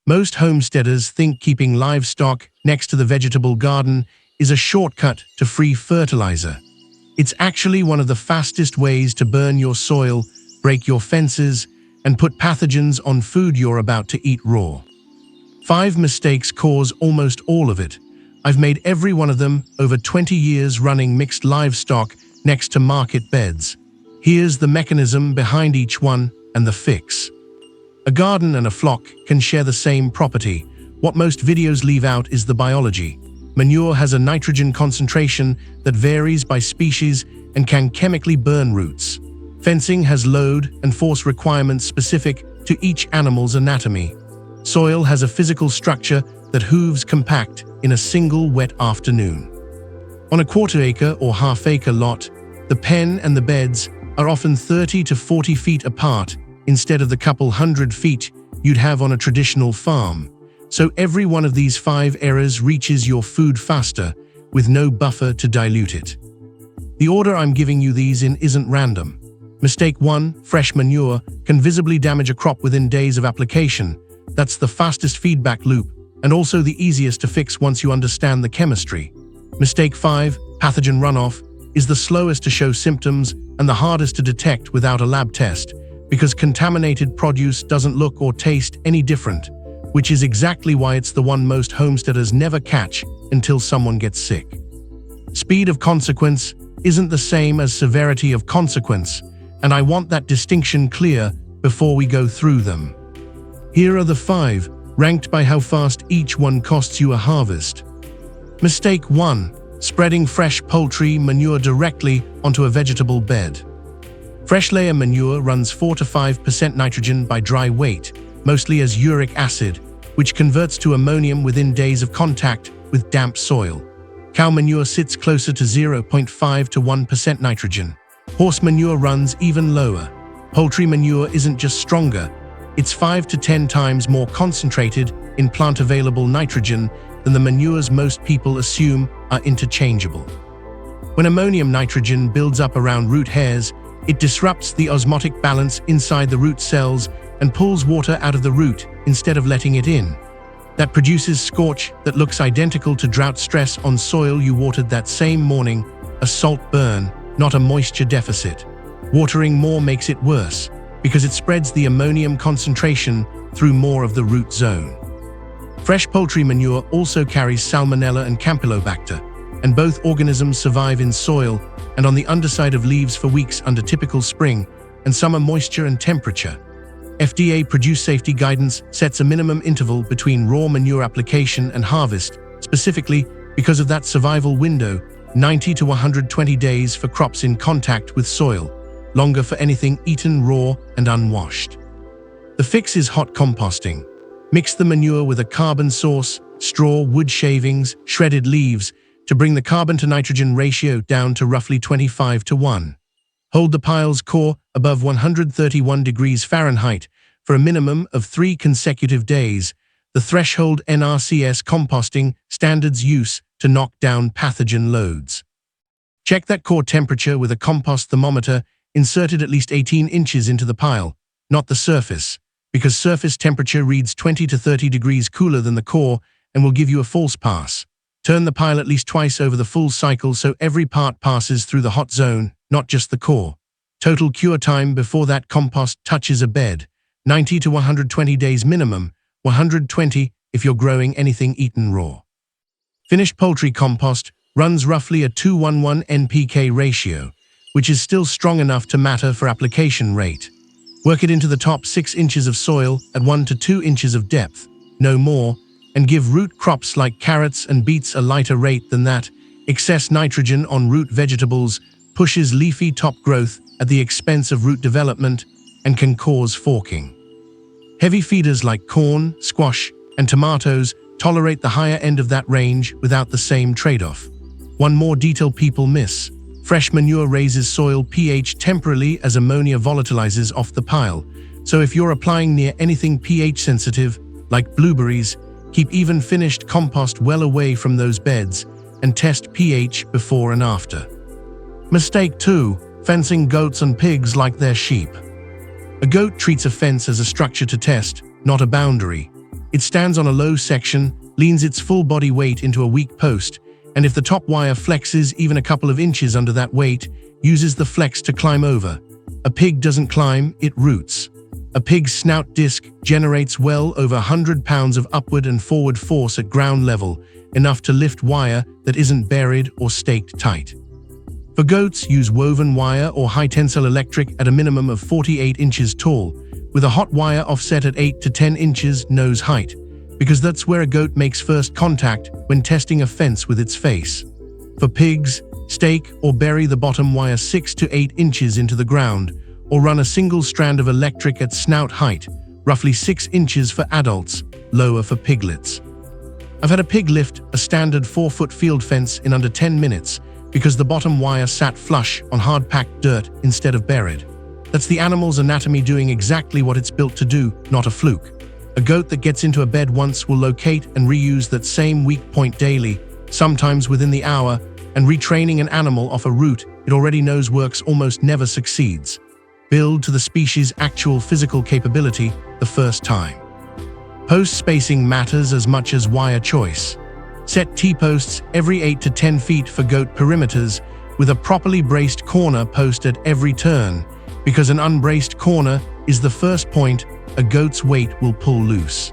Most homesteaders think keeping livestock next to the vegetable garden is a shortcut to free fertilizer. It's actually one of the fastest ways to burn your soil, break your fences, and put pathogens on food you're about to eat raw. 5 mistakes cause almost all of it. I've made every one of them over 20 years running mixed livestock next to market beds. Here's the mechanism behind each one and the fix. A garden and a flock can share the same property. What most videos leave out is the biology. Manure has a nitrogen concentration that varies by species and can chemically burn roots. Fencing has load and force requirements specific to each animal's anatomy. Soil has a physical structure that hooves compact in a single wet afternoon. On a quarter-acre or half-acre lot, the pen and the beds are often 30 to 40 feet apart instead of the couple hundred feet you'd have on a traditional farm. So every one of these 5 errors reaches your food faster, with no buffer to dilute it. The order I'm giving you these in isn't random. Mistake 1, fresh manure, can visibly damage a crop within days of application. That's the fastest feedback loop, and also the easiest to fix once you understand the chemistry. Mistake 5, pathogen runoff, is the slowest to show symptoms and the hardest to detect without a lab test, because contaminated produce doesn't look or taste any different, which is exactly why it's the one most homesteaders never catch until someone gets sick. Speed of consequence isn't the same as severity of consequence, and I want that distinction clear before we go through them. Here are the 5, ranked by how fast each one costs you a harvest. Mistake 1, spreading fresh poultry manure directly onto a vegetable bed. Fresh layer manure runs 4 to 5% nitrogen by dry weight, mostly as uric acid, which converts to ammonium within days of contact with damp soil. Cow manure sits closer to 0.5 to 1% nitrogen. Horse manure runs even lower. Poultry manure isn't just stronger, it's 5 to 10 times more concentrated in plant-available nitrogen than the manures most people assume are interchangeable. When ammonium nitrogen builds up around root hairs, it disrupts the osmotic balance inside the root cells and pulls water out of the root instead of letting it in. That produces scorch that looks identical to drought stress on soil you watered that same morning, a salt burn, not a moisture deficit. Watering more makes it worse, because it spreads the ammonium concentration through more of the root zone. Fresh poultry manure also carries Salmonella and Campylobacter, and both organisms survive in soil and on the underside of leaves for weeks under typical spring and summer moisture and temperature. FDA produce safety guidance sets a minimum interval between raw manure application and harvest, specifically because of that survival window, 90 to 120 days for crops in contact with soil, longer for anything eaten raw and unwashed. The fix is hot composting. Mix the manure with a carbon source, straw, wood shavings, shredded leaves, to bring the carbon to nitrogen ratio down to roughly 25 to 1. Hold the pile's core above 131 degrees Fahrenheit for a minimum of 3 consecutive days, the threshold NRCS composting standards use to knock down pathogen loads. Check that core temperature with a compost thermometer inserted at least 18 inches into the pile, not the surface, because surface temperature reads 20 to 30 degrees cooler than the core and will give you a false pass. Turn the pile at least twice over the full cycle so every part passes through the hot zone, not just the core. Total cure time before that compost touches a bed, 90 to 120 days minimum, 120 if you're growing anything eaten raw. Finished poultry compost runs roughly a 2:1:1 NPK ratio, which is still strong enough to matter for application rate. Work it into the top 6 inches of soil at 1 to 2 inches of depth, no more, and give root crops like carrots and beets a lighter rate than that. Excess nitrogen on root vegetables pushes leafy top growth at the expense of root development and can cause forking. Heavy feeders like corn, squash, and tomatoes tolerate the higher end of that range without the same trade-off. One more detail people miss: fresh manure raises soil pH temporarily as ammonia volatilizes off the pile, so if you're applying near anything pH sensitive, like blueberries, keep even finished compost well away from those beds and test pH before and after. Mistake 2, fencing goats and pigs like they're sheep. A goat treats a fence as a structure to test, not a boundary. It stands on a low section, leans its full body weight into a weak post, and if the top wire flexes even a couple of inches under that weight, uses the flex to climb over. A pig doesn't climb, it roots. A pig's snout disc generates well over 100 pounds of upward and forward force at ground level, enough to lift wire that isn't buried or staked tight. For goats, use woven wire or high-tensile electric at a minimum of 48 inches tall, with a hot wire offset at 8 to 10 inches nose height, because that's where a goat makes first contact when testing a fence with its face. For pigs, stake or bury the bottom wire 6 to 8 inches into the ground, or run a single strand of electric at snout height, roughly 6 inches for adults, lower for piglets. I've had a pig lift a standard 4-foot field fence in under 10 minutes because the bottom wire sat flush on hard-packed dirt instead of buried. That's the animal's anatomy doing exactly what it's built to do, not a fluke. A goat that gets into a bed once will locate and reuse that same weak point daily, sometimes within the hour, and retraining an animal off a route it already knows works almost never succeeds. Build to the species' actual physical capability the first time. Post spacing matters as much as wire choice. Set T-posts every 8 to 10 feet for goat perimeters, with a properly braced corner post at every turn, because an unbraced corner is the first point a goat's weight will pull loose.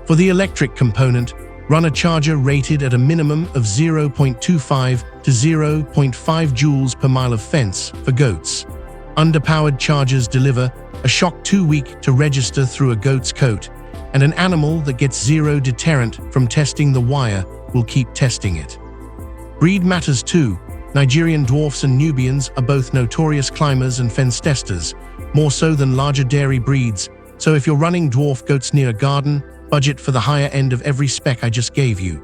For the electric component, run a charger rated at a minimum of 0.25 to 0.5 joules per mile of fence for goats. Underpowered chargers deliver a shock too weak to register through a goat's coat, and an animal that gets zero deterrent from testing the wire will keep testing it. Breed matters too. Nigerian dwarfs and Nubians are both notorious climbers and fence testers, more so than larger dairy breeds, so if you're running dwarf goats near a garden, budget for the higher end of every spec I just gave you.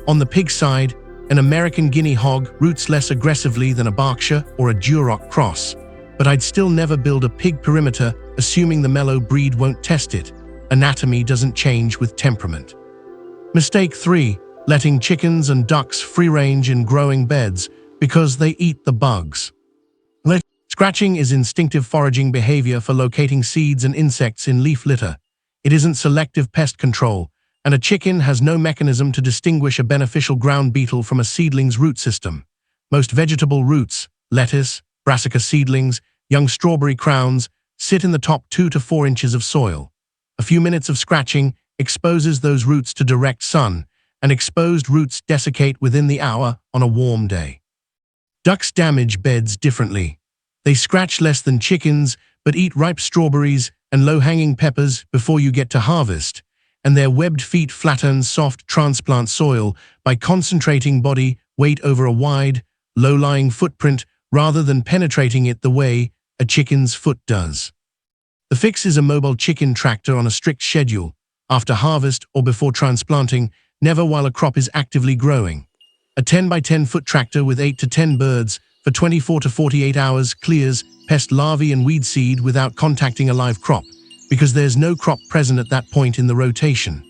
On the pig side, an American guinea hog roots less aggressively than a Berkshire or a Duroc cross, but I'd still never build a pig perimeter assuming the mellow breed won't test it. Anatomy doesn't change with temperament. Mistake 3. Letting chickens and ducks free range in growing beds because they eat the bugs. Scratching is instinctive foraging behavior for locating seeds and insects in leaf litter. It isn't selective pest control, and a chicken has no mechanism to distinguish a beneficial ground beetle from a seedling's root system. Most vegetable roots, lettuce, brassica seedlings, young strawberry crowns, sit in the top 2 to 4 inches of soil. A few minutes of scratching exposes those roots to direct sun, and exposed roots desiccate within the hour on a warm day. Ducks damage beds differently. They scratch less than chickens, but eat ripe strawberries and low-hanging peppers before you get to harvest, and their webbed feet flatten soft transplant soil by concentrating body weight over a wide, low-lying footprint rather than penetrating it the way a chicken's foot does. The fix is a mobile chicken tractor on a strict schedule, after harvest or before transplanting, never while a crop is actively growing. A 10 by 10 foot tractor with 8 to 10 birds for 24 to 48 hours clears pest larvae and weed seed without contacting a live crop, because there's no crop present at that point in the rotation.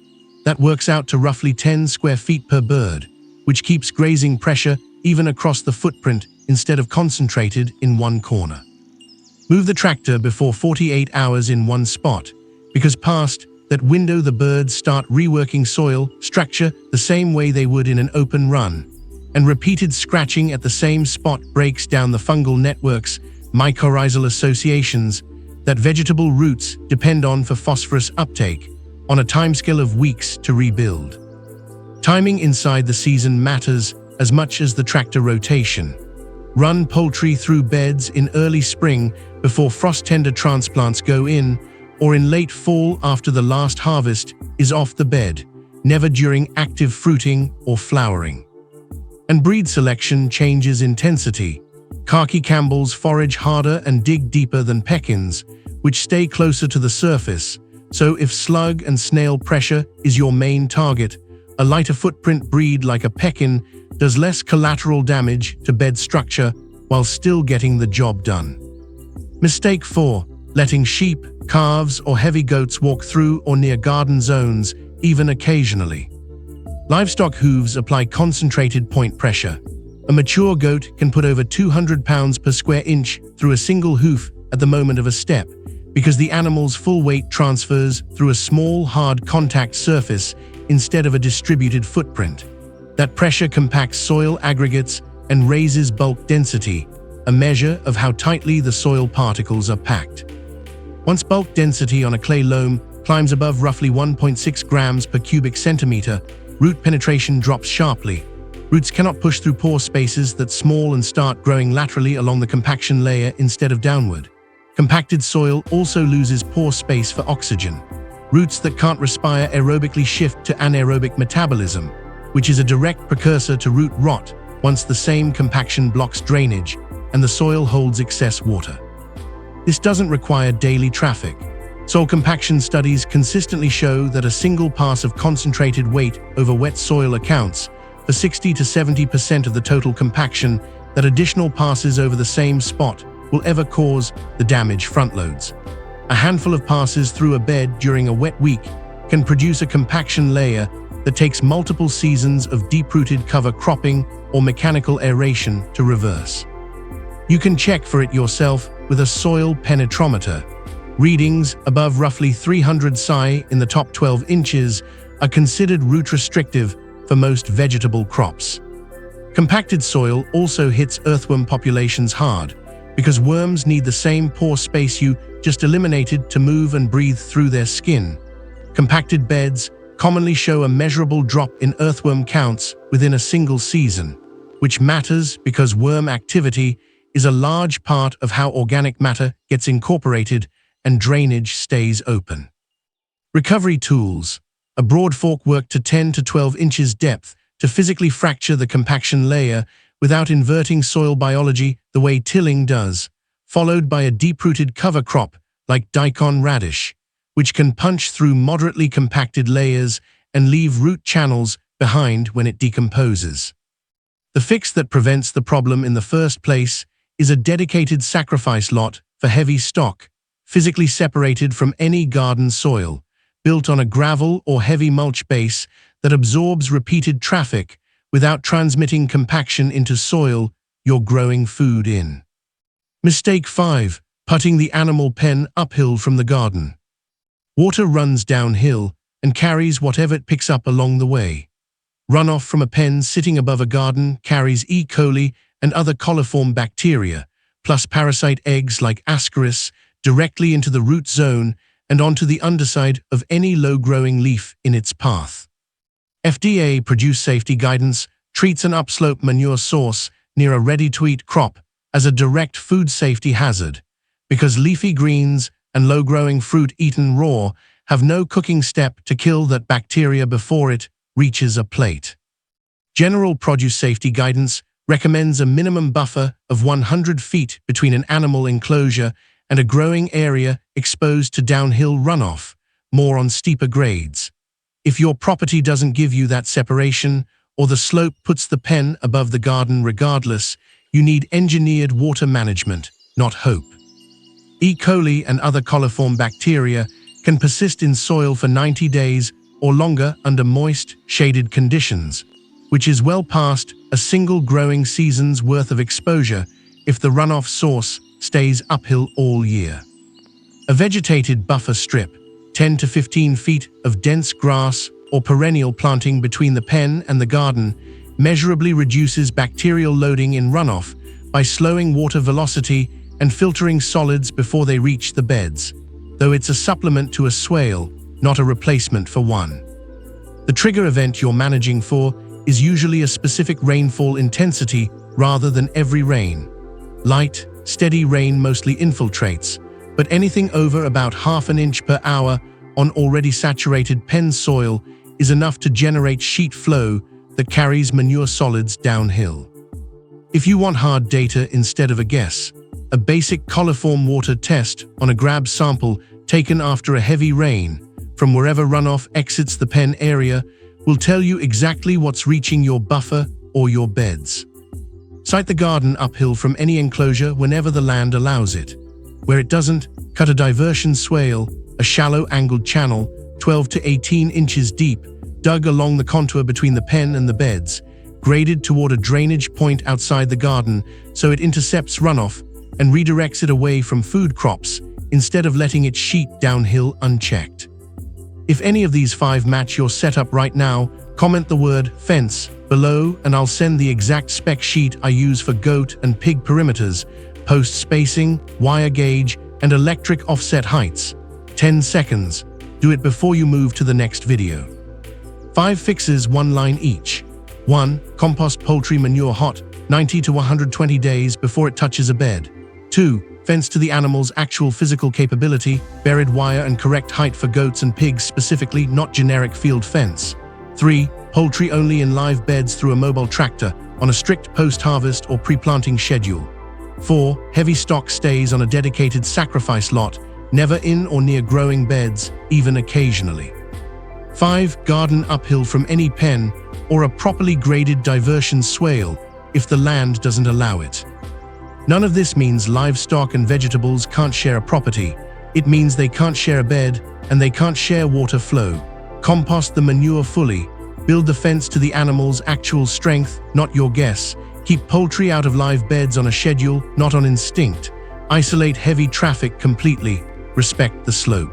That works out to roughly 10 square feet per bird, which keeps grazing pressure even across the footprint instead of concentrated in one corner. Move the tractor before 48 hours in one spot, because past that window the birds start reworking soil structure the same way they would in an open run, and repeated scratching at the same spot breaks down the fungal networks, mycorrhizal associations, that vegetable roots depend on for phosphorus uptake, on a timescale of weeks to rebuild. Timing inside the season matters as much as the tractor rotation. Run poultry through beds in early spring before frost-tender transplants go in, or in late fall after the last harvest is off the bed, never during active fruiting or flowering. And breed selection changes intensity. Khaki Campbells forage harder and dig deeper than Pekins, which stay closer to the surface, so if slug and snail pressure is your main target, a lighter footprint breed like a Pekin does less collateral damage to bed structure while still getting the job done. Mistake 4. Letting sheep, calves, or heavy goats walk through or near garden zones, even occasionally. Livestock hooves apply concentrated point pressure. A mature goat can put over 200 pounds per square inch through a single hoof at the moment of a step, because the animal's full weight transfers through a small, hard contact surface instead of a distributed footprint. That pressure compacts soil aggregates and raises bulk density, a measure of how tightly the soil particles are packed. Once bulk density on a clay loam climbs above roughly 1.6 grams per cubic centimeter, root penetration drops sharply. Roots cannot push through pore spaces that small and start growing laterally along the compaction layer instead of downward. Compacted soil also loses pore space for oxygen. Roots that can't respire aerobically shift to anaerobic metabolism, which is a direct precursor to root rot once the same compaction blocks drainage and the soil holds excess water. This doesn't require daily traffic. Soil compaction studies consistently show that a single pass of concentrated weight over wet soil accounts for 60 to 70% of the total compaction that additional passes over the same spot will ever cause the damage front loads. A handful of passes through a bed during a wet week can produce a compaction layer that takes multiple seasons of deep-rooted cover cropping or mechanical aeration to reverse. You can check for it yourself with a soil penetrometer. Readings above roughly 300 psi in the top 12 inches are considered root restrictive for most vegetable crops. Compacted soil also hits earthworm populations hard because worms need the same pore space you just eliminated to move and breathe through their skin. Compacted beds commonly show a measurable drop in earthworm counts within a single season, which matters because worm activity is a large part of how organic matter gets incorporated and drainage stays open. Recovery tools. A broad fork work to 10 to 12 inches depth to physically fracture the compaction layer without inverting soil biology the way tilling does, followed by a deep-rooted cover crop like daikon radish, which can punch through moderately compacted layers and leave root channels behind when it decomposes. The fix that prevents the problem in the first place is a dedicated sacrifice lot for heavy stock, physically separated from any garden soil, built on a gravel or heavy mulch base that absorbs repeated traffic without transmitting compaction into soil you're growing food in. Mistake 5. Putting the animal pen uphill from the garden. Water runs downhill and carries whatever it picks up along the way. Runoff from a pen sitting above a garden carries E. coli and other coliform bacteria, plus parasite eggs like Ascaris, directly into the root zone and onto the underside of any low-growing leaf in its path. FDA produced safety guidance treats an upslope manure source near a ready-to-eat crop as a direct food safety hazard, because leafy greens and low-growing fruit eaten raw have no cooking step to kill that bacteria before it reaches a plate. General produce safety guidance recommends a minimum buffer of 100 feet between an animal enclosure and a growing area exposed to downhill runoff, more on steeper grades. If your property doesn't give you that separation, or the slope puts the pen above the garden regardless, you need engineered water management, not hope. E. coli and other coliform bacteria can persist in soil for 90 days or longer under moist, shaded conditions, which is well past a single growing season's worth of exposure if the runoff source stays uphill all year. A vegetated buffer strip, 10 to 15 feet of dense grass or perennial planting between the pen and the garden, measurably reduces bacterial loading in runoff by slowing water velocity and filtering solids before they reach the beds, though it's a supplement to a swale, not a replacement for one. The trigger event you're managing for is usually a specific rainfall intensity rather than every rain. Light, steady rain mostly infiltrates, but anything over about ½ inch per hour on already saturated pen soil is enough to generate sheet flow that carries manure solids downhill. If you want hard data instead of a guess, a basic coliform water test on a grab sample taken after a heavy rain from wherever runoff exits the pen area will tell you exactly what's reaching your buffer or your beds. Site the garden uphill from any enclosure whenever the land allows it. Where it doesn't, cut a diversion swale, a shallow angled channel, 12 to 18 inches deep, dug along the contour between the pen and the beds, graded toward a drainage point outside the garden so it intercepts runoff and redirects it away from food crops instead of letting it sheet downhill unchecked. If any of these 5 match your setup right now, comment the word fence below and I'll send the exact spec sheet I use for goat and pig perimeters, post spacing, wire gauge, and electric offset heights. 10 seconds. Do it before you move to the next video. 5 fixes, 1 line each. 1. Compost poultry manure hot, 90 to 120 days before it touches a bed. 2. Fence to the animal's actual physical capability, buried wire and correct height for goats and pigs specifically, not generic field fence. 3. Poultry only in live beds through a mobile tractor, on a strict post-harvest or pre-planting schedule. 4. Heavy stock stays on a dedicated sacrifice lot, never in or near growing beds, even occasionally. 5. Garden uphill from any pen or a properly graded diversion swale, if the land doesn't allow it. None of this means livestock and vegetables can't share a property. It means they can't share a bed and they can't share water flow. Compost the manure fully. Build the fence to the animal's actual strength, not your guess. Keep poultry out of live beds on a schedule, not on instinct. Isolate heavy traffic completely. Respect the slope.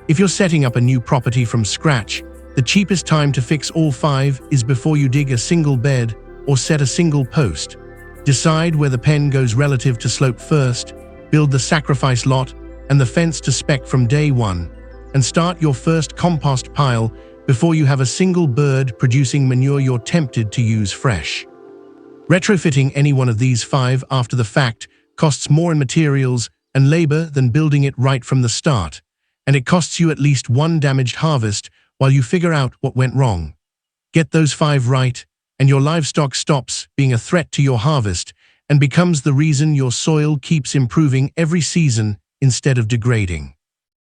If you're setting up a new property from scratch, the cheapest time to fix all 5 is before you dig a single bed or set a single post. Decide where the pen goes relative to slope first, build the sacrifice lot and the fence to spec from day 1, and start your first compost pile before you have a single bird producing manure you're tempted to use fresh. Retrofitting any one of these 5 after the fact costs more in materials and labor than building it right from the start, and it costs you at least 1 damaged harvest while you figure out what went wrong. Get those 5 right, and your livestock stops being a threat to your harvest and becomes the reason your soil keeps improving every season instead of degrading.